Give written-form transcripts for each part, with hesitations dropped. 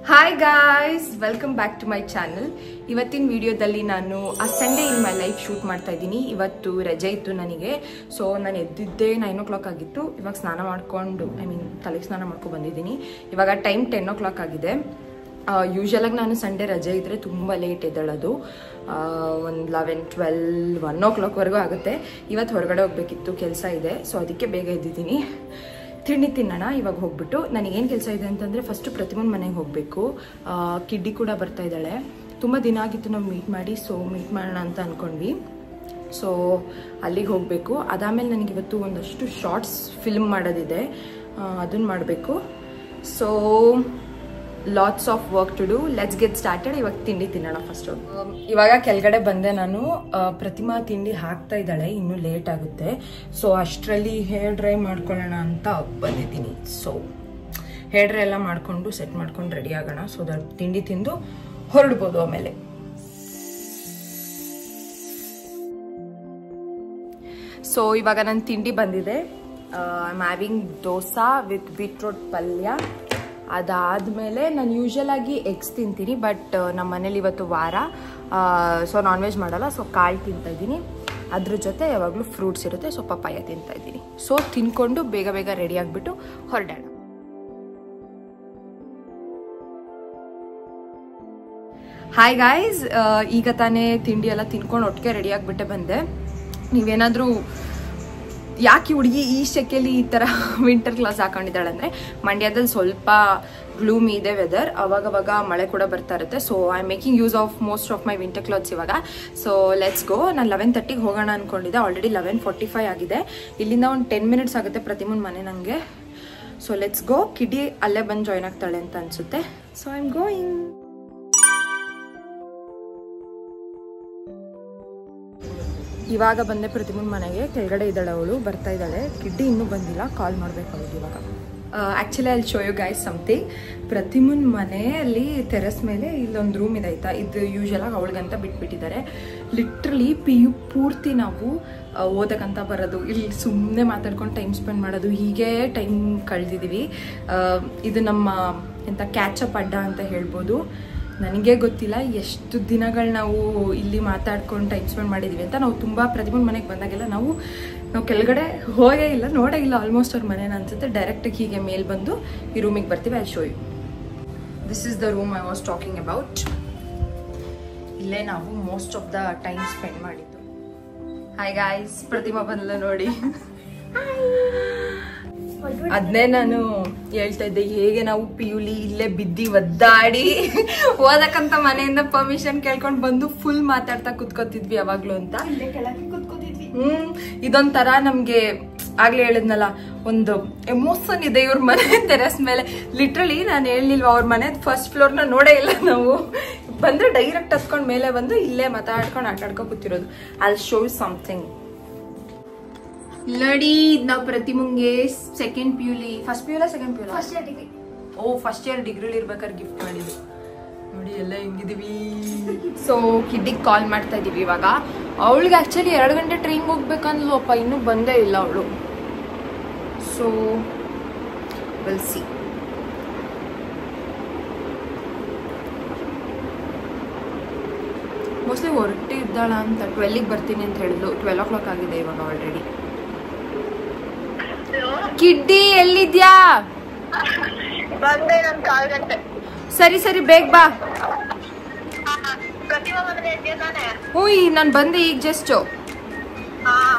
Hi guys, welcome back to my channel. ಇವತ್ತಿನ ವಿಡಿಯೋದಲ್ಲಿ ನಾನು ಆ Sunday in my life shoot ಮಾಡ್ತಾ ಇದ್ದೀನಿ. ಇವತ್ತು ರಜೆ ಇತ್ತು ನನಗೆ. ಸೊ ನಾನು ಎದ್ದಿದ್ದೆ 9 o'clock ಆಗಿತ್ತು. ಇವಾಗ ಸ್ನಾನ ಮಾಡಿಕೊಂಡು ತಲೆಗೆ ಸ್ನಾನ ಮಾಡ್ಕೊಂಡು ಬಂದಿದ್ದೀನಿ. ಇವಾಗ ಟೈಮ್ 10 o'clock ಆಗಿದೆ. ಯೂಶಲಾಗಿ ನಾನು ಸಂಡೇ ರಜೆ ಇದ್ದರೆ ತುಂಬ ಲೇಟ್ ಎದ್ದೇಳೋದು. ಒಂದು 11, 12, 1 o'clockವರೆಗೂ ಆಗುತ್ತೆ. ಇವತ್ತು ಹೊರಗಡೆ ಹೋಗಬೇಕಿತ್ತು, ಕೆಲಸ ಇದೆ. ಸೊ ಅದಕ್ಕೆ ಬೇಗ ಎದ್ದಿದ್ದೀನಿ. ತಿಂಡಿ ತಿನ್ನೋಣ ಇವಾಗ ಹೋಗ್ಬಿಟ್ಟು. ನನಗೇನು ಕೆಲಸ ಇದೆ ಅಂತಂದರೆ ಫಸ್ಟು ಪ್ರತಿಮೊಂದು ಮನೆಗೆ ಹೋಗಬೇಕು. ಕಿಡ್ಡಿ ಕೂಡ ಬರ್ತಾ ಇದ್ದಾಳೆ. ತುಂಬ ದಿನ ಆಗಿತ್ತು ನಾವು ಮೀಟ್ ಮಾಡಿ. ಸೊ ಮೀಟ್ ಮಾಡೋಣ ಅಂತ ಅಂದ್ಕೊಂಡ್ವಿ. ಸೊ ಅಲ್ಲಿಗೆ ಹೋಗಬೇಕು. ಅದಾದಮೇಲೆ ನನಗಿವತ್ತು ಒಂದಷ್ಟು ಶಾರ್ಟ್ಸ್ ಫಿಲ್ಮ್ ಮಾಡೋದಿದೆ, ಅದನ್ನು ಮಾಡಬೇಕು. So lots of work to do. Let's get started. ಇವಾಗ ತಿಂಡಿ ತಿನ್ನೋಣ ಫಸ್ಟು. ಇವಾಗ ಕೆಳಗಡೆ ಬಂದೆ ನಾನು. ಪ್ರತಿಮಾ ತಿಂಡಿ ಹಾಕ್ತಾ ಇದ್ದಾಳೆ, ಇನ್ನೂ ಲೇಟ್ ಆಗುತ್ತೆ. ಸೊ ಅಷ್ಟರಲ್ಲಿ ಹೇರ್ ಡ್ರೈ ಮಾಡ್ಕೊಳ್ಳೋಣ ಅಂತ ಬಂದಿದ್ದೀನಿ. ಸೊ ಹೇರ್ ಡ್ರೈ ಎಲ್ಲ ಮಾಡಿಕೊಂಡು ಸೆಟ್ ಮಾಡ್ಕೊಂಡು ರೆಡಿ ಆಗೋಣ. ಸೊ ದಟ್ ತಿಂಡಿ ತಿಂದು ಹೊರಡ್ಬೋದು ಆಮೇಲೆ. ಸೊ ಇವಾಗ ನನ್ನ ತಿಂಡಿ ಬಂದಿದೆ. I am having dosa with beetroot ಪಲ್ಯ. ಅದಾದಮೇಲೆ ನಾನು ಯೂಶಲ್ ಆಗಿ ಎಗ್ಸ್ ತಿಂತೀನಿ, ಬಟ್ ನಮ್ಮ ಮನೇಲಿ ಇವತ್ತು ವಾರ. ಸೊ ನಾನ್ ವೆಜ್ ಮಾಡಲ್ಲ. ಸೊ ಕಾಳು ತಿಂತಾ ಇದ್ದೀನಿ. ಅದ್ರ ಜೊತೆ ಯಾವಾಗಲೂ ಫ್ರೂಟ್ಸ್ ಇರುತ್ತೆ. ಸೊ ಪಪ್ಪಾಯ ತಿಂತಾ ಇದ್ದೀನಿ. ಸೊ ತಿನ್ಕೊಂಡು ಬೇಗ ಬೇಗ ರೆಡಿ ಆಗಿಬಿಟ್ಟು ಹೊರಡೋಣ. ಹಾಯ್ ಗಾಯ್ಸ್, ಈಗ ತಾನೇ ತಿಂಡಿ ಎಲ್ಲ ತಿನ್ಕೊಂಡು ಒಟ್ಟಿಗೆ ರೆಡಿ ಆಗಿಬಿಟ್ಟೆ ಬಂದೆ. ನೀವೇನಾದರೂ ಯಾಕೆ ಹುಡುಗಿ ಈ ಶೆಕೆಯಲ್ಲಿ ಈ ಥರ ವಿಂಟರ್ ಕ್ಲಾಸ್ ಹಾಕೊಂಡಿದ್ದಾಳೆ ಅಂದರೆ, ಮಂಡ್ಯದಲ್ಲಿ ಸ್ವಲ್ಪ ಗ್ಲೂಮಿ ಇದೆ ವೆದರ್. ಅವಾಗವಾಗ ಮಳೆ ಕೂಡ ಬರ್ತಾ ಇರುತ್ತೆ. So I am making use of most of my winter clothes ಇವಾಗ. So let's go. ನಾನು 11:30ಗೆ ಹೋಗೋಣ ಅಂದ್ಕೊಂಡಿದ್ದೆ. ಆಲ್ರೆಡಿ 11:45 ಆಗಿದೆ. ಇಲ್ಲಿಂದ ಒಂದು 10 minutes ಆಗುತ್ತೆ ಪ್ರತಿಮೊಂದು ಮನೆ ನನಗೆ. ಸೊ ಲೆಟ್ಸ್ ಗೋ. ಕಿಡ್ಡಿ ಅಲ್ಲೇ ಬಂದು ಜಾಯ್ನ್ ಆಗ್ತಾಳೆ ಅಂತ ಅನಿಸುತ್ತೆ. So I am going. ಇವಾಗ ಬಂದೆ ಪ್ರತಿಮೊಂದು ಮನೆಗೆ. ಕೆಳಗಡೆ ಇದ್ದಾಳೆ, ಅವಳು ಬರ್ತಾ ಇದ್ದಾಳೆ. ಕಿಡ್ಡಿ ಇನ್ನೂ ಬಂದಿಲ್ಲ, ಕಾಲ್ ಮಾಡಬೇಕು ಅವಳಿಗೆ ಇವಾಗ. ಆ್ಯಕ್ಚುಲಿ ಅಲ್ಲಿ ಶೋ ಯು ಗೈಸ್ ಸಮಥಿಂಗ್. ಪ್ರತಿಮೊಂದು ಮನೆಯಲ್ಲಿ ಟೆರೆಸ್ ಮೇಲೆ ಇಲ್ಲೊಂದು ರೂಮ್ ಇದೆ ಆಯ್ತಾ. ಇದು ಯೂಶಲಾಗಿ ಅವಳಿಗಂತ ಬಿಟ್ಬಿಟ್ಟಿದ್ದಾರೆ. ಲಿಟ್ರಲಿ PU ಪೂರ್ತಿ ನಾವು ಓದಕ್ಕಂತ ಬರೋದು, ಇಲ್ಲಿ ಸುಮ್ಮನೆ ಮಾತಾಡ್ಕೊಂಡು ಟೈಮ್ ಸ್ಪೆಂಡ್ ಮಾಡೋದು, ಹೀಗೆ ಟೈಮ್ ಕಳೆದಿದ್ದೀವಿ. ಇದು ನಮ್ಮ ಎಂಥ ಕ್ಯಾಚಪ್ ಅಡ್ಡ ಅಂತ ಹೇಳ್ಬೋದು. ನನಗೆ ಗೊತ್ತಿಲ್ಲ ಎಷ್ಟು ದಿನಗಳು ನಾವು ಇಲ್ಲಿ ಮಾತಾಡ್ಕೊಂಡು ಟೈಮ್ ಸ್ಪೆಂಡ್ ಮಾಡಿದ್ದೀವಿ ಅಂತ. ನಾವು ತುಂಬ ಪ್ರತಿಮೊಂದು ಮನೆಗೆ ಬಂದಾಗೆಲ್ಲ ನಾವು ಕೆಳಗಡೆ ಹೋಗೇ ಇಲ್ಲ, ನೋಡೇ ಇಲ್ಲ ಆಲ್ಮೋಸ್ಟ್ ಅವ್ರ ಮನೇನ ಅನ್ಸುತ್ತೆ. ಡೈರೆಕ್ಟಾಗಿ ಹೀಗೆ ಮೇಲೆ ಬಂದು ಈ ರೂಮಿಗೆ ಬರ್ತೀವಿ. I show you. This is the room I was talking about. ಇಲ್ಲೇ ನಾವು most of the time spend ಮಾಡಿದ್ದು. ಹಾಯ್ ಗಾಯ್ಸ್, ಪ್ರತಿಮಾ ಬಂದಲ್ಲ ನೋಡಿ. ಅದನ್ನೇ ನಾನು ಹೇಳ್ತಾ ಇದ್ದೆ, ಹೇಗೆ ನಾವು PUಲಿ ಇಲ್ಲೇ ಬಿದ್ದಿ ಒದ್ದಾಡಿ ಓದಕ್ಕಂತ ಮನೆಯಿಂದ ಪರ್ಮಿಷನ್ ಕೇಳ್ಕೊಂಡು ಬಂದು ಫುಲ್ ಮಾತಾಡ್ತಾ ಕುತ್ಕೋತಿದ್ವಿ ಯಾವಾಗ್ಲೂ ಅಂತ. ಇದೊಂಥರ ನಮ್ಗೆ ಆಗ್ಲೇ ಹೇಳಿದ್ನಲ್ಲ, ಒಂದು ಎಮೋಷನ್ ಇದೆ ಇವ್ರ ಮನೆ ಟೆರೆಸ್ ಮೇಲೆ. ಲಿಟ್ರಲಿ ನಾನು ಹೇಳಿಲ್ವ, ಅವ್ರ ಮನೆ ಫಸ್ಟ್ ಫ್ಲೋರ್ನ ನೋಡೇ ಇಲ್ಲ ನಾವು. ಬಂದ್ರೆ ಡೈರೆಕ್ಟ್ ಹತ್ಕೊಂಡ್ ಮೇಲೆ ಬಂದು ಇಲ್ಲೇ ಮಾತಾಡ್ಕೊಂಡು ಆಟಾಡ್ಕೊ ಕೂತಿರೋದು. I'll show you something. ನೋಡಿ, ನಾವು ಪ್ರತಿಮುಂಗೆ ಸೆಕೆಂಡ್ PUಲಿ, ಫಸ್ಟ್ PU ಇಲ್ಲ second PU? First year degree. ಓ, ಫಸ್ಟ್ ಇಯರ್ ಡಿಗ್ರಿಲಿ ಇರ್ಬೇಕಾದ್ರೆ ಗಿಫ್ಟ್ ಮಾಡಿದ್ವಿ. ನೋಡಿ ಎಲ್ಲ ಹೆಂಗಿದೀವಿ. ಸೊ ಕಿಡ್ಡಿಗೆ ಕಾಲ್ ಮಾಡ್ತಾ ಇದೀವಿ ಇವಾಗ. ಅವಳಿಗೆ ಆಕ್ಚುಲಿ 2 ಗಂಟೆ ಟ್ರೈನ್ಗೆ ಹೋಗ್ಬೇಕಂದ್ಲಪ್ಪ, ಇನ್ನೂ ಬಂದೇ ಇಲ್ಲ ಅವಳು. So will see. ಮೋಸ್ಟ್ಲಿ ಹೊರಟಿದ್ದಾಳ ಅಂತ. 12ಗೆ ಬರ್ತೀನಿ ಅಂತ ಹೇಳಿದ್ಲು. 12 o'clock ಆಗಿದೆ ಇವಾಗ ಆಲ್ರೆಡಿ. ಕಿಡ್ಡಿ ಎಲ್ಲಿದ್ಯಾ? ಸರಿ ಸರಿ, ಬೇಗ ಬಾ. ಹ್ಞೂ, ನಾನು ಬಂದೆ ಈಗ ಜಸ್ಟ್. ಹಾಂ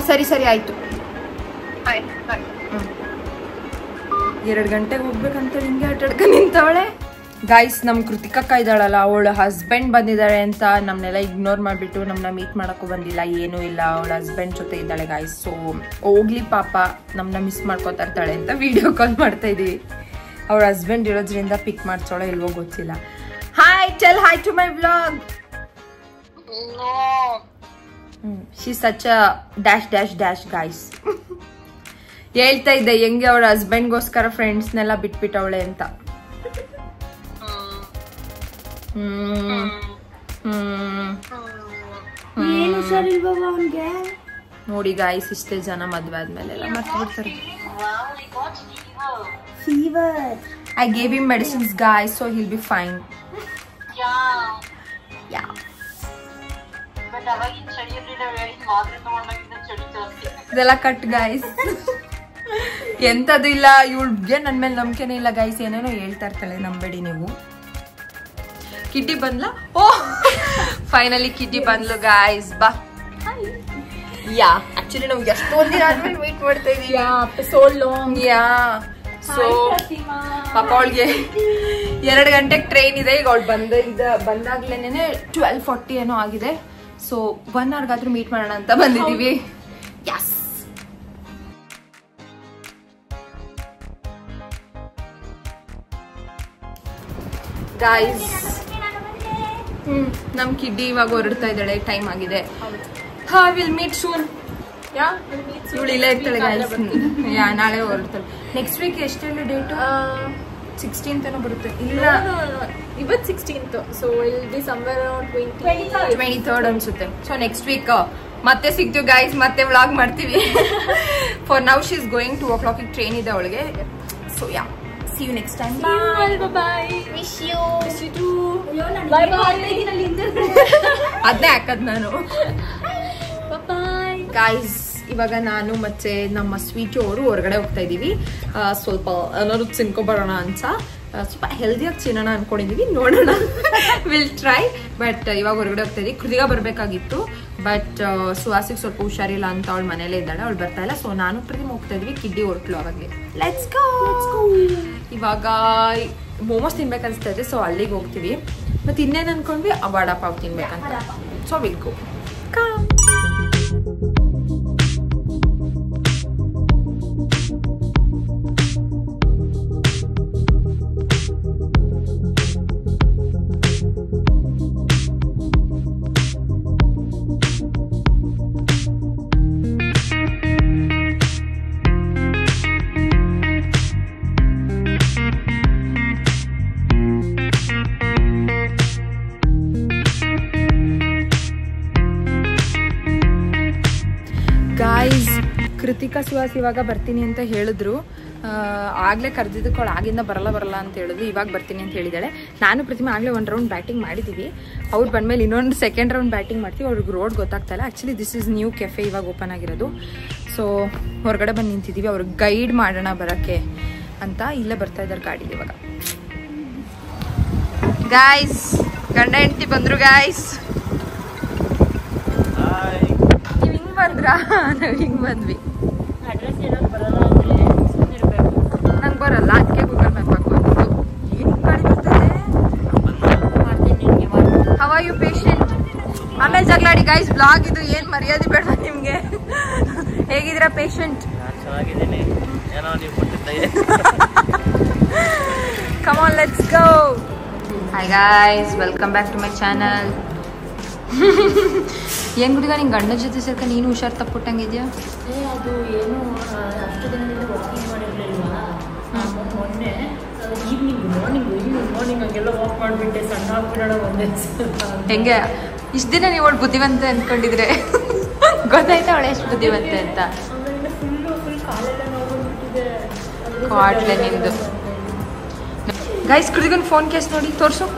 ಸರಿ ಸರಿ ಆಯ್ತು. 2 ಗಂಟೆಗೆ ಹೋಗ್ಬೇಕಂತ ಹಿಂಗೆ ಆಟಾಡ್ಕ ನಿಂತವಳೆ. ಗಾಯ್ಸ್, ನಮ್ಮ ಕೃತಿಕಕ್ಕ ಇದ್ದಾಳಲ್ಲ, ಅವಳ ಹಸ್ಬೆಂಡ್ ಬಂದಿದ್ದಾಳೆ ಅಂತ ನಮ್ಮನ್ನೆಲ್ಲ ಇಗ್ನೋರ್ ಮಾಡಿಬಿಟ್ಟು ನಮ್ಮನ್ನ ಮೀಟ್ ಮಾಡೋಕ್ಕೂ ಬಂದಿಲ್ಲ, ಏನೂ ಇಲ್ಲ. ಅವಳ ಹಸ್ಬೆಂಡ್ ಜೊತೆ ಇದ್ದಾಳೆ ಗಾಯ್ಸ್. ಸೊ ಹೋಗ್ಲಿ ಪಾಪ, ನಮ್ಮನ್ನ ಮಿಸ್ ಮಾಡ್ಕೋತಾ ಇರ್ತಾಳೆ ಅಂತ ವಿಡಿಯೋ ಕಾಲ್ ಮಾಡ್ತಾ ಇದ್ದೀವಿ. ಅವಳ ಹಸ್ಬೆಂಡ್ ಇರೋದ್ರಿಂದ ಪಿಕ್ ಮಾಡ್ಸೋಳ ಇಲ್ವೋ ಗೊತ್ತಿಲ್ಲ. Hi, tell hi to my vlog. She such a dash dash dash guys. ಹೇಳ್ತಾ ಇದ್ದೆ ಹೆಂಗೆ ಅವಳ ಹಸ್ಬೆಂಡ್ಗೋಸ್ಕರ ಫ್ರೆಂಡ್ಸ್ನೆಲ್ಲ ಬಿಟ್ಬಿಟ್ಟವಳೆ ಅಂತ. ಏನು ಸರ್ ಇಲ್ವಾ ಅವನಿಗೆ? ನೋಡಿ ಗಾಯ್ಸ್, ಇಷ್ಟೇ ಜನ ಮದ್ವೆ ಆದ್ಮೇಲೆ ಎಲ್ಲ ಮರ್ತು ಬಿಡ್ತಾರೆ. Fever. I gave him medicines, guys, so he'll be fine. Yeah. But avagin chadiyalli na veri maadre ತಗೊಂಡಾಗಿಂದ ಚಡಿ ಜಾಸ್ತಿ. ಇದೆಲ್ಲ ಕಟ್ ಗೈಸ್. ಎಂತದು ಇಲ್ಲ, ಇವಳಿಗೆ ನನ್ನ ಮೇಲೆ ನಂಬಿಕೆನೇ ಇಲ್ಲ ಗೈಸ್. ಏನೇನೋ ಹೇಳ್ತಾ ಇರ್ತಾಳೆ, ನಂಬೇಡಿ ನೀವು. ಕಿಡ್ಡಿ ಬಂದ್ಲಾ? ಓ ಫೈನಲಿ ಕಿಡ್ಡಿ ಬಂದ್ಲು ಗೈಸ್. ಬಾ. ಯಾ ಆಕ್ಚುಲಿ ನಾವು ಎಷ್ಟೊಂದು ದಿನ ಆದ್ಮೇಲೆ ಮೀಟ್ ಮಾಡ್ತಾ ಇದೀವಿ. so long. ಯಾ ಸೊ ಪಾಪ ಅವಳಿಗೆ 2 ಗಂಟೆಗೆ ಟ್ರೈನ್ ಇದೆ. ಈಗ ಅವಳು ಬಂದಾಗ್ಲೇನೆ 12:40 ಏನೋ ಆಗಿದೆ. ಸೊ 1 hourಗಾದ್ರೂ ಮೀಟ್ ಮಾಡೋಣ ಅಂತ ಬಂದಿದೀವಿ. ಯಸ್ ಗಾಯ್ಸ್, ನಮ್ ಕಿಡ್ಡಿ ಇವಾಗ ಹೊರಡ್ತಾ ಇದ್ದಾಳೆ. ಟೈಮ್ ಆಗಿದೆ. Will meet soon. ಇವಳು ಇಲ್ಲೇ ಇರ್ತಾಳೆ ಗೈಸ್. ನಾಳೆ ಹೊರಡ್ತಾಳೆ. ನೆಕ್ಸ್ಟ್ ವೀಕ್ ಎಷ್ಟೇನು ಡೇಟು? 16th ಏನೋ ಬರುತ್ತೆ. ಇಲ್ಲ, ಇವತ್ತು 16th, so it will be somewhere around 23rd ಅನ್ಸುತ್ತೆ. ಸೊ ನೆಕ್ಸ್ಟ್ ವೀಕ್ ಮತ್ತೆ ಸಿಗ್ತೀವಿ ಗೈಸ್, ಮತ್ತೆ ವ್ಲಾಗ್ ಮಾಡ್ತೀವಿ. For now she is going 2 o'clock train ಇದೆ ಅವಳಿಗೆ. So yeah, see you next time. bye. Miss you. Miss you too. Bye bye. ಅದ್ನೇ ಹಾಕದ್ ನಾನು. Bye guys, ಇವಾಗ ನಾನು ಮತ್ತೆ ನಮ್ಮ ಸ್ವೀಟು ಅವರು ಹೊರಗಡೆ ಹೋಗ್ತಾ ಇದೀವಿ. ಸ್ವಲ್ಪ ಏನಾದ್ರು ತಿನ್ಕೊಬರೋಣ ಅಂತ, ಸ್ವಲ್ಪ ಹೆಲ್ದಿಯಾಗಿ ತಿನ್ನೋಣ ಅನ್ಕೊಂಡಿದೀವಿ. ನೋಡೋಣ, ವಿಲ್ ಟ್ರೈ. ಬಟ್ ಇವಾಗ ಹೊರಗಡೆ ಹೋಗ್ತಾ ಇದೀವಿ. ಕೃತಿಕಾ ಬರ್ಬೇಕಾಗಿತ್ತು, ಬಟ್ ಸುಹಾಸಿಗೆ ಸ್ವಲ್ಪ ಹುಷಾರಿಲ್ಲ ಅಂತ ಅವಳು ಮನೇಲೇ ಇದ್ದಾಳೆ. ಅವಳು ಬರ್ತಾ ಇಲ್ಲ. ಸೊ ನಾನು ಪ್ರತಿಮಾ ಹೋಗ್ತಾ ಇದೀವಿ. ಕಿಡ್ಡಿ ಹೊರಟ್ಲು ಅವಾಗೆ. Let's go. ಇವಾಗ ಮೋಮೋಸ್ ತಿನ್ಬೇಕು ಅನ್ಸ್ತಾ ಇದೆ. ಸೊ ಅಲ್ಲಿಗೆ ಹೋಗ್ತೀವಿ. ಮತ್ತೆ ಇನ್ನೇನು ಅನ್ಕೊಂಡ್ವಿ, ವಡಾ ಪಾವ್ ತಿನ್ಬೇಕಂತ. So will go. Guys, Kritika Suhas ಇವಾಗ ಬರ್ತೀನಿ ಅಂತ ಹೇಳಿದ್ರು. ಆಗಲೇ ಕರೆದಿದ್ದಕ್ಕೆ ಅವಳು ಆಗಿಂದ ಬರಲ್ಲ ಅಂತ ಹೇಳಿದ್ರು. ಇವಾಗ ಬರ್ತೀನಿ ಅಂತ ಹೇಳಿದ್ದಾಳೆ. ನಾನು ಪ್ರತಿಮಾ ಆಗಲೇ 1 ರೌಂಡ್ ಬ್ಯಾಟಿಂಗ್ ಮಾಡಿದ್ದೀವಿ. ಅವ್ರು ಬಂದಮೇಲೆ ಇನ್ನೊಂದು 2nd ರೌಂಡ್ ಬ್ಯಾಟಿಂಗ್ ಮಾಡ್ತೀವಿ. ಅವ್ರಿಗೆ ರೋಡ್ ಗೊತ್ತಾಗ್ತಾ ಇಲ್ಲ. Actually this is new cafe, ಇವಾಗ ಓಪನ್ ಆಗಿರೋದು. ಸೊ ಹೊರಗಡೆ ಬಂದು ನಿಂತಿದ್ದೀವಿ. ಅವ್ರಿಗೆ ಗೈಡ್ ಮಾಡೋಣ ಬರೋಕ್ಕೆ ಅಂತ. ಇಲ್ಲೇ ಬರ್ತಾ ಇದ್ದಾರೆ ಗಾಡಿ ಇವಾಗ. ಗಾಯ್ಸ್, ಗಂಡ ಹೆಂಡತಿ ಬಂದರು ಗಾಯ್ಸ್. ಬಂದ್ರಾ? ನಾವು ಹಿಂಗೆ ಬಂದ್ವಿ. ನಂಗೆ ಬರಲ್ಲ, ಅದಕ್ಕೆ ಗೂಗಲ್ ಮ್ಯಾಪ್ ಹಾಕೋದು. ಏನು ಗಾಡಿ ಬರ್ತದೆ? How are you patient? ಆಮೇಲೆ ಜಗಳಾಡಿ ಗಾಯ್ಸ್. ಬ್ಲಾಗ್ ಇದು, ಏನು ಮರ್ಯಾದೆ ಬೇಡ ನಿಮಗೆ. ಹೇಗಿದ್ದೀರಾ patient? Come on, let's go. Hi guys, welcome back to my channel. ಏನು ಗುಡಿಗ, ನಿಂಗೆ ಗಂಡನ ಜೊತೆ ಸೇರ್ಕ ನೀನು ಹುಷಾರು ತಪ್ಪುಟ್ಟಂಗಿದ್ಯಾ? ಅದು ಏನು ಅಷ್ಟು ದಿನದಿಂದ ವಾಕಿಂಗ್ ಮಾಡಿರಲಿಲ್ವಾ, ಮೊನ್ನೆ ಈವ್ನಿಂಗ್ ಮಾರ್ನಿಂಗ್ ಹಂಗೆಲ್ಲ ವಾಕ್ ಮಾಡಿಬಿಟ್ಟೆ. ಸಣ್ಣ ಆಗ್ಬಿಡೋಣ ಒಂದೇ. ಹೆಂಗೆ ಇಷ್ಟು ದಿನ ನೀವು ಅವಳು ಬುದ್ಧಿವಂತೆ ಅಂದ್ಕೊಂಡಿದ್ರೆ ಗೊತ್ತಾಯ್ತಾ ಅವಳು ಎಷ್ಟು ಬುದ್ಧಿವಂತೆ ಅಂತ? ಫುಲ್ ಕಾಲೆಲ್ಲ ನೋಡ್ಬಿಟ್ಟಿದೆ. ಕಾಟ್ಲೆ ನಿಂದು. ಗೈಸ್, ಕೃತಿಕನ್ ಫೋನ್ ಕೇಸ್ ನೋಡಿ, ತೋರಿಸು.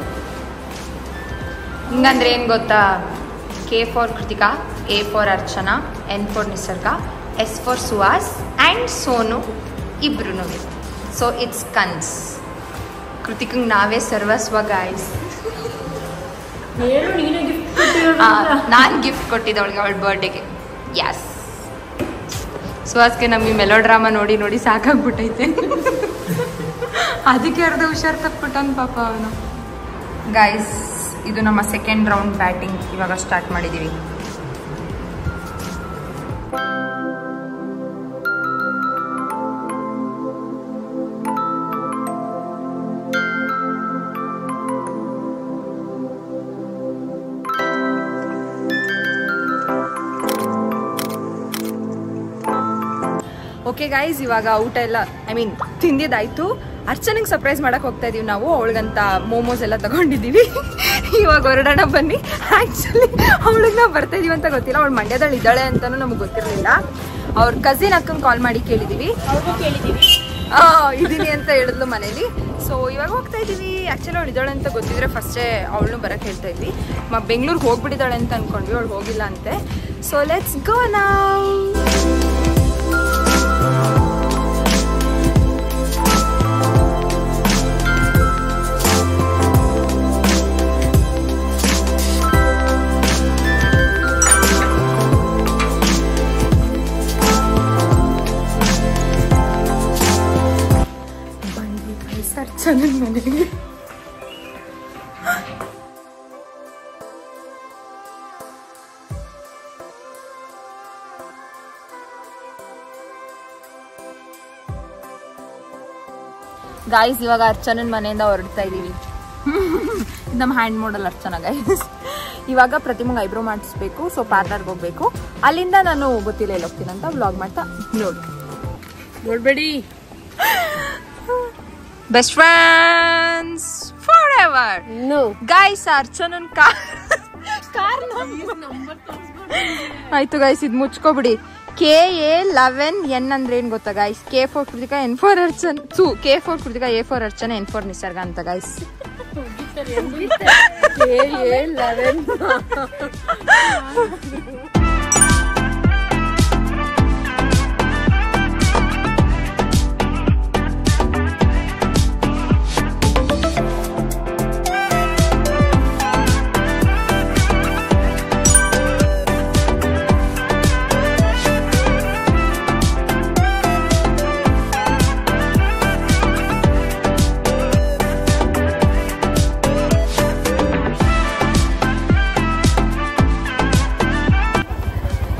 ಹಿಂಗಂದ್ರೆ ಏನು ಗೊತ್ತಾ? K for Kritika, A for Archana, N for Nisarga, S for Suhas and Sonu, Ibruno. So it's Kans. Kritikang nave sarvasva guys. ನಾನು ಗಿಫ್ಟ್ ಕೊಟ್ಟಿದ್ದೆ ಅವಳಿಗೆ ಅವಳ ಬರ್ಡೇಗೆ. ಯಸ್, ಸುಹಾಸ್ಗೆ ನಮಗೆ ಮೆಲೋ ಡ್ರಾಮಾ ನೋಡಿ ನೋಡಿ ಸಾಕಾಗ್ಬಿಟ್ಟೈತೆ. ಅದಕ್ಕೆ ಅರ್ಧ ಹುಷಾರು ತಪ್ಪಿಬಿಟ್ಟವನು ಪಾಪ ಅವನು. ಗೈಸ್, ಇದು ನಮ್ಮ 2nd ರೌಂಡ್ ಬ್ಯಾಟಿಂಗ್ ಇವಾಗ ಸ್ಟಾರ್ಟ್ ಮಾಡಿದ್ದೀವಿ. ಓಕೆ ಗೈಸ್, ಇವಾಗ ಊಟ ಎಲ್ಲ ತಿಂದಿದ್ದಾಯ್ತು. ಅರ್ಚನೆಗೆ ಸರ್ಪ್ರೈಸ್ ಮಾಡಕ್ಕೆ ಹೋಗ್ತಾ ಇದೀವಿ ನಾವು. ಅವಳಿಗಂತ ಮೋಮೋಸ್ ಎಲ್ಲ ತಗೊಂಡಿದ್ದೀವಿ. ಇವಾಗ ಹೊರಡೋಣ ಬನ್ನಿ. ಆ್ಯಕ್ಚುಲಿ ಅವಳಿಗೆ ನಾವು ಬರ್ತಾ ಇದೀವಿ ಅಂತ ಗೊತ್ತಿಲ್ಲ. ಅವಳು ಮಂಡ್ಯದಲ್ಲಿ ಇದ್ದಾಳೆ ಅಂತಲೂ ನಮಗೆ ಗೊತ್ತಿರಲಿಲ್ಲ. ಅವ್ರ ಕಸಿನ್ ಅಕ್ಕಂಗೆ ಕಾಲ್ ಮಾಡಿ ಕೇಳಿದೀವಿ, ಅವ್ರಿಗೂ ಕೇಳಿದ್ದೀವಿ ಇದೀನಿ ಅಂತ ಹೇಳಿದ್ಲು ಮನೇಲಿ. ಸೊ ಇವಾಗ ಹೋಗ್ತಾ ಇದೀವಿ. ಆಕ್ಚುಲಿ ಅವಳು ಇದ್ದಾಳೆ ಅಂತ ಗೊತ್ತಿದ್ರೆ ಫಸ್ಟೇ ಅವಳನ್ನು ಬರಕ್ಕೆ ಹೇಳ್ತಾ ಇದ್ವಿ. ಬೆಂಗಳೂರಿಗೆ ಹೋಗ್ಬಿಟ್ಟಿದ್ದಾಳೆ ಅಂತ ಅನ್ಕೊಂಡ್ವಿ, ಅವಳು ಹೋಗಿಲ್ಲ ಅಂತೆ. So let's go now. ಅರ್ಚನನ್ ಮನೆಗೆ ಗಾಯ್ಸ್, ಇವಾಗ ಅರ್ಚನನ್ ಮನೆಯಿಂದ ಹೊರಡ್ತಾ ಇದೀವಿ. ನಮ್ಮ ಹ್ಯಾಂಡ್ ಮಾಡಲ್ ಅರ್ಚನಾ ಗೈಸ್. ಇವಾಗ ಪ್ರತಿಮಂಗ್ ಐಬ್ರೋ ಮಾಡಿಸ್ಬೇಕು. ಸೊ ಪಾರ್ಲರ್ಗೆ ಹೋಗ್ಬೇಕು. ಅಲ್ಲಿಂದ ನಾನು ಗೊತ್ತಿಲ್ಲ ಎಲ್ಲಿ ಹೋಗ್ತೀನಿ ಅಂತ ವ್ಲಾಗ್ ಮಾಡ್ತಾ ನೋಡ್ಬೇಡಿ. Best friends forever. Guys ಅರ್ಚನನ್ ಕಾರ್ ಆಯ್ತು ಗೈಸ್, ಇದು ಮುಚ್ಕೋಬಿಡಿ. KA11N ಅಂದ್ರೆ ಏನ್ ಗೊತ್ತಾ guys? K4 Krithika, N4 ಅರ್ಚನ್, K4 Krithika, A4 ಅರ್ಚನೆ, N4 ನಿಸರ್ಗ ಅಂತ ಗೈಸ್. KA11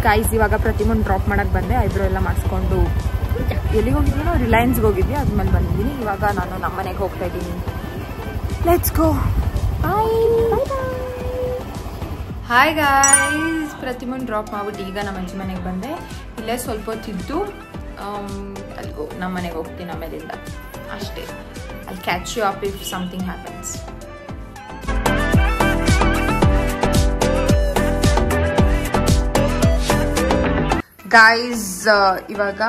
ಗೈಸ್, ಇವಾಗ ಪ್ರತಿಮೊಂದು ಡ್ರಾಪ್ ಮಾಡಕ್ ಬಂದೆ. ಐಬ್ರೋ ಎಲ್ಲ ಮಾಡಿಸ್ಕೊಂಡು ಎಲ್ಲಿಗೆ ಹೋಗಿದ್ವಿ ನಾವು? ರಿಲಯನ್ಸ್ಗೆ ಹೋಗಿದ್ವಿ. ಆದ್ಮೇಲೆ ಬಂದಿದ್ದೀನಿ. ಇವಾಗ ನಾನು ನಮ್ಮ ಮನೆಗೆ ಹೋಗ್ತಾ ಇದ್ದೀನಿ. Let's go. ಹಾಯ್ ಗಾಯ್ಸ್, ಪ್ರತಿಮೊಂದು ಡ್ರಾಪ್ ಮಾಡ್ಬಿಟ್ಟು ಈಗ ನಮ್ಮ ಅಜ್ಜಿ ಮನೆಗೆ ಬಂದೆ. ಇಲ್ಲೇ ಸ್ವಲ್ಪ ಹೊತ್ತಿದ್ದು ಅಲ್ಲಿಗೋ ನಮ್ಮ ಮನೆಗೆ ಹೋಗ್ತೀನಿ ಆಮೇಲಿಂದ ಅಷ್ಟೇ. I catch you up if something happens. Guys, ಇವಾಗ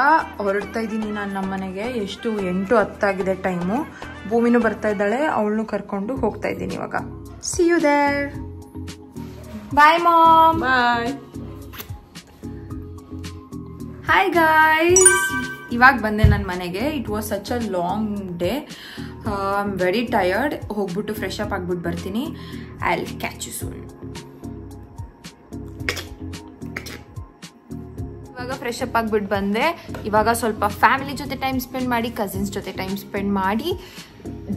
ಹೊರಡ್ತಾ ಇದ್ದೀನಿ ನಾನು ನಮ್ಮ ಮನೆಗೆ. ಎಷ್ಟು 8:10 ಆಗಿದೆ ಟೈಮು. ಭೂಮಿನೂ ಬರ್ತಾ ಇದ್ದಾಳೆ, ಅವಳನ್ನು ಕರ್ಕೊಂಡು ಹೋಗ್ತಾ ಇದ್ದೀನಿ ಇವಾಗ. See you there. Bye mom. Bye. Hi guys, ಇವಾಗ ಬಂದೆ ನನ್ನ ಮನೆಗೆ. It was such a long day. I am very tired. ಹೋಗ್ಬಿಟ್ಟು ಫ್ರೆಶ್ ಅಪ್ ಆಗ್ಬಿಟ್ಟು ಬರ್ತೀನಿ. I will catch you soon. ಇವಾಗ ಫ್ರೆಶ್ ಅಪ್ ಆಗ್ಬಿಟ್ಟು ಬಂದೆ. ಇವಾಗ ಸ್ವಲ್ಪ ಫ್ಯಾಮಿಲಿ ಜೊತೆ ಟೈಮ್ ಸ್ಪೆಂಡ್ ಮಾಡಿ, ಕಸಿನ್ಸ್ ಜೊತೆ ಟೈಮ್ ಸ್ಪೆಂಡ್ ಮಾಡಿ,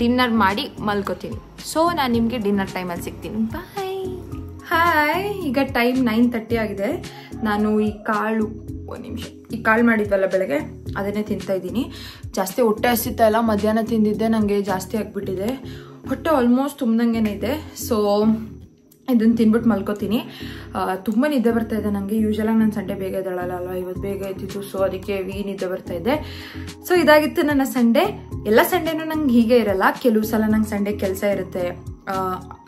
ಡಿನ್ನರ್ ಮಾಡಿ ಮಲ್ಕೋತೀನಿ. ಸೊ ನಾನು ನಿಮಗೆ ಡಿನ್ನರ್ ಟೈಮಲ್ಲಿ ಸಿಗ್ತೀನಿ. ಬಾಯ್. ಹಾಯ್, ಈಗ ಟೈಮ್ 9:30 ಆಗಿದೆ. ನಾನು ಈ ಕಾಳು, ಒಂದು ನಿಮಿಷ, ಈ ಕಾಳು ಮಾಡಿದ್ವಲ್ಲ ಬೆಳಗ್ಗೆ, ಅದನ್ನೇ ತಿಂತಾ ಇದ್ದೀನಿ. ಜಾಸ್ತಿ ಹೊಟ್ಟೆ ಹಸಿತಾ ಇಲ್ಲ. ಮಧ್ಯಾಹ್ನ ತಿಂದಿದ್ದೆ, ನನಗೆ ಜಾಸ್ತಿ ಆಗಿಬಿಟ್ಟಿದೆ. ಹೊಟ್ಟೆ ಆಲ್ಮೋಸ್ಟ್ ತುಂಬ್ದಂಗೆ ಇದೆ. ಸೊ ಇದನ್ನು ತಿನ್ಬಿಟ್ಟು ಮಲ್ಕೋತೀನಿ. ತುಂಬ ನಿದ್ದೆ ಬರ್ತಾ ಇದೆ ನನಗೆ. ಯೂಶಲಾಗಿ ನಾನು ಸಂಡೇ ಬೇಗ ಎದ್ದೇಳಲ್ಲ ಅಲ್ವಾ, ಇವತ್ತು ಬೇಗ ಎದ್ದಿದ್ದು. ಸೊ ಅದಕ್ಕೆ ನಿದ್ದೆ ಬರ್ತಾ ಇದೆ. ಸೊ ಇದಾಗಿತ್ತು ನನ್ನ ಸಂಡೇ. ಎಲ್ಲ ಸಂಡೇನೂ ನಂಗೆ ಹೀಗೆ ಇರಲ್ಲ. ಕೆಲವು ಸಲ ನಂಗೆ ಸಂಡೇ ಕೆಲಸ ಇರುತ್ತೆ,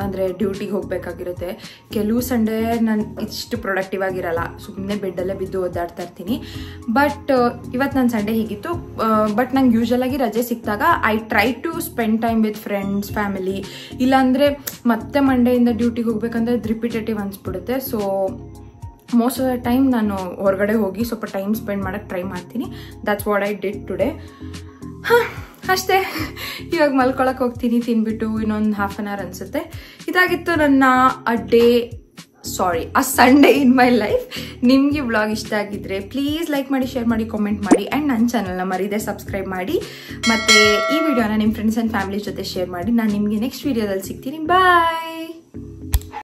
ಅಂದರೆ ಡ್ಯೂಟಿಗೆ ಹೋಗಬೇಕಾಗಿರುತ್ತೆ. ಕೆಲವು ಸಂಡೇ ನಾನು ಇಷ್ಟು ಪ್ರೊಡಕ್ಟಿವ್ ಆಗಿರಲ್ಲ, ಸುಮ್ಮನೆ ಬೆಡ್ಡಲ್ಲೇ ಬಿದ್ದು ಓದಾಡ್ತಾ ಇರ್ತೀನಿ. ಬಟ್ ಇವತ್ತು ನನ್ನ ಸಂಡೇ ಹೀಗಿತ್ತು. ಬಟ್ ನಂಗೆ ಯೂಶಲಾಗಿ ರಜೆ ಸಿಕ್ಕಿದಾಗ I try to spend time with friends, family. ಇಲ್ಲಾಂದರೆ ಮತ್ತೆ ಮಂಡೆಯಿಂದ ಡ್ಯೂಟಿಗೆ ಹೋಗ್ಬೇಕಂದ್ರೆ ಅದು ರಿಪಿಟೇಟಿವ್ ಅನಿಸ್ಬಿಡುತ್ತೆ. So most of the time ನಾನು ಹೊರಗಡೆ ಹೋಗಿ ಸ್ವಲ್ಪ ಟೈಮ್ ಸ್ಪೆಂಡ್ ಮಾಡೋಕ್ಕೆ ಟ್ರೈ ಮಾಡ್ತೀನಿ. That's what I did today. ಅಷ್ಟೇ. ಇವಾಗ ಮಲ್ಕೊಳಕ್ಕೆ ಹೋಗ್ತೀನಿ ತಿನ್ಬಿಟ್ಟು. ಇನ್ನೊಂದು ಹಾಫ್ ಆನ್ ಅವರ್ ಅನಿಸುತ್ತೆ. ಇದಾಗಿತ್ತು ನನ್ನ ಆ ಸಂಡೇ ಇನ್ ಮೈ ಲೈಫ್. ನಿಮಗೆ ವ್ಲಾಗ್ ಇಷ್ಟ ಆಗಿದ್ರೆ ಪ್ಲೀಸ್ ಲೈಕ್ ಮಾಡಿ, ಶೇರ್ ಮಾಡಿ, ಕಾಮೆಂಟ್ ಮಾಡಿ. ಆ್ಯಂಡ್ ನನ್ನ ಚಾನಲ್ನ ಮರೀದೆ ಸಬ್ಸ್ಕ್ರೈಬ್ ಮಾಡಿ. ಮತ್ತು ಈ ವಿಡಿಯೋನ ನಿಮ್ಮ ಫ್ರೆಂಡ್ಸ್ ಆ್ಯಂಡ್ ಫ್ಯಾಮಿಲಿ ಜೊತೆ ಶೇರ್ ಮಾಡಿ. ನಾನು ನಿಮಗೆ ನೆಕ್ಸ್ಟ್ ವಿಡಿಯೋದಲ್ಲಿ ಸಿಗ್ತೀನಿ. ಬಾಯ್.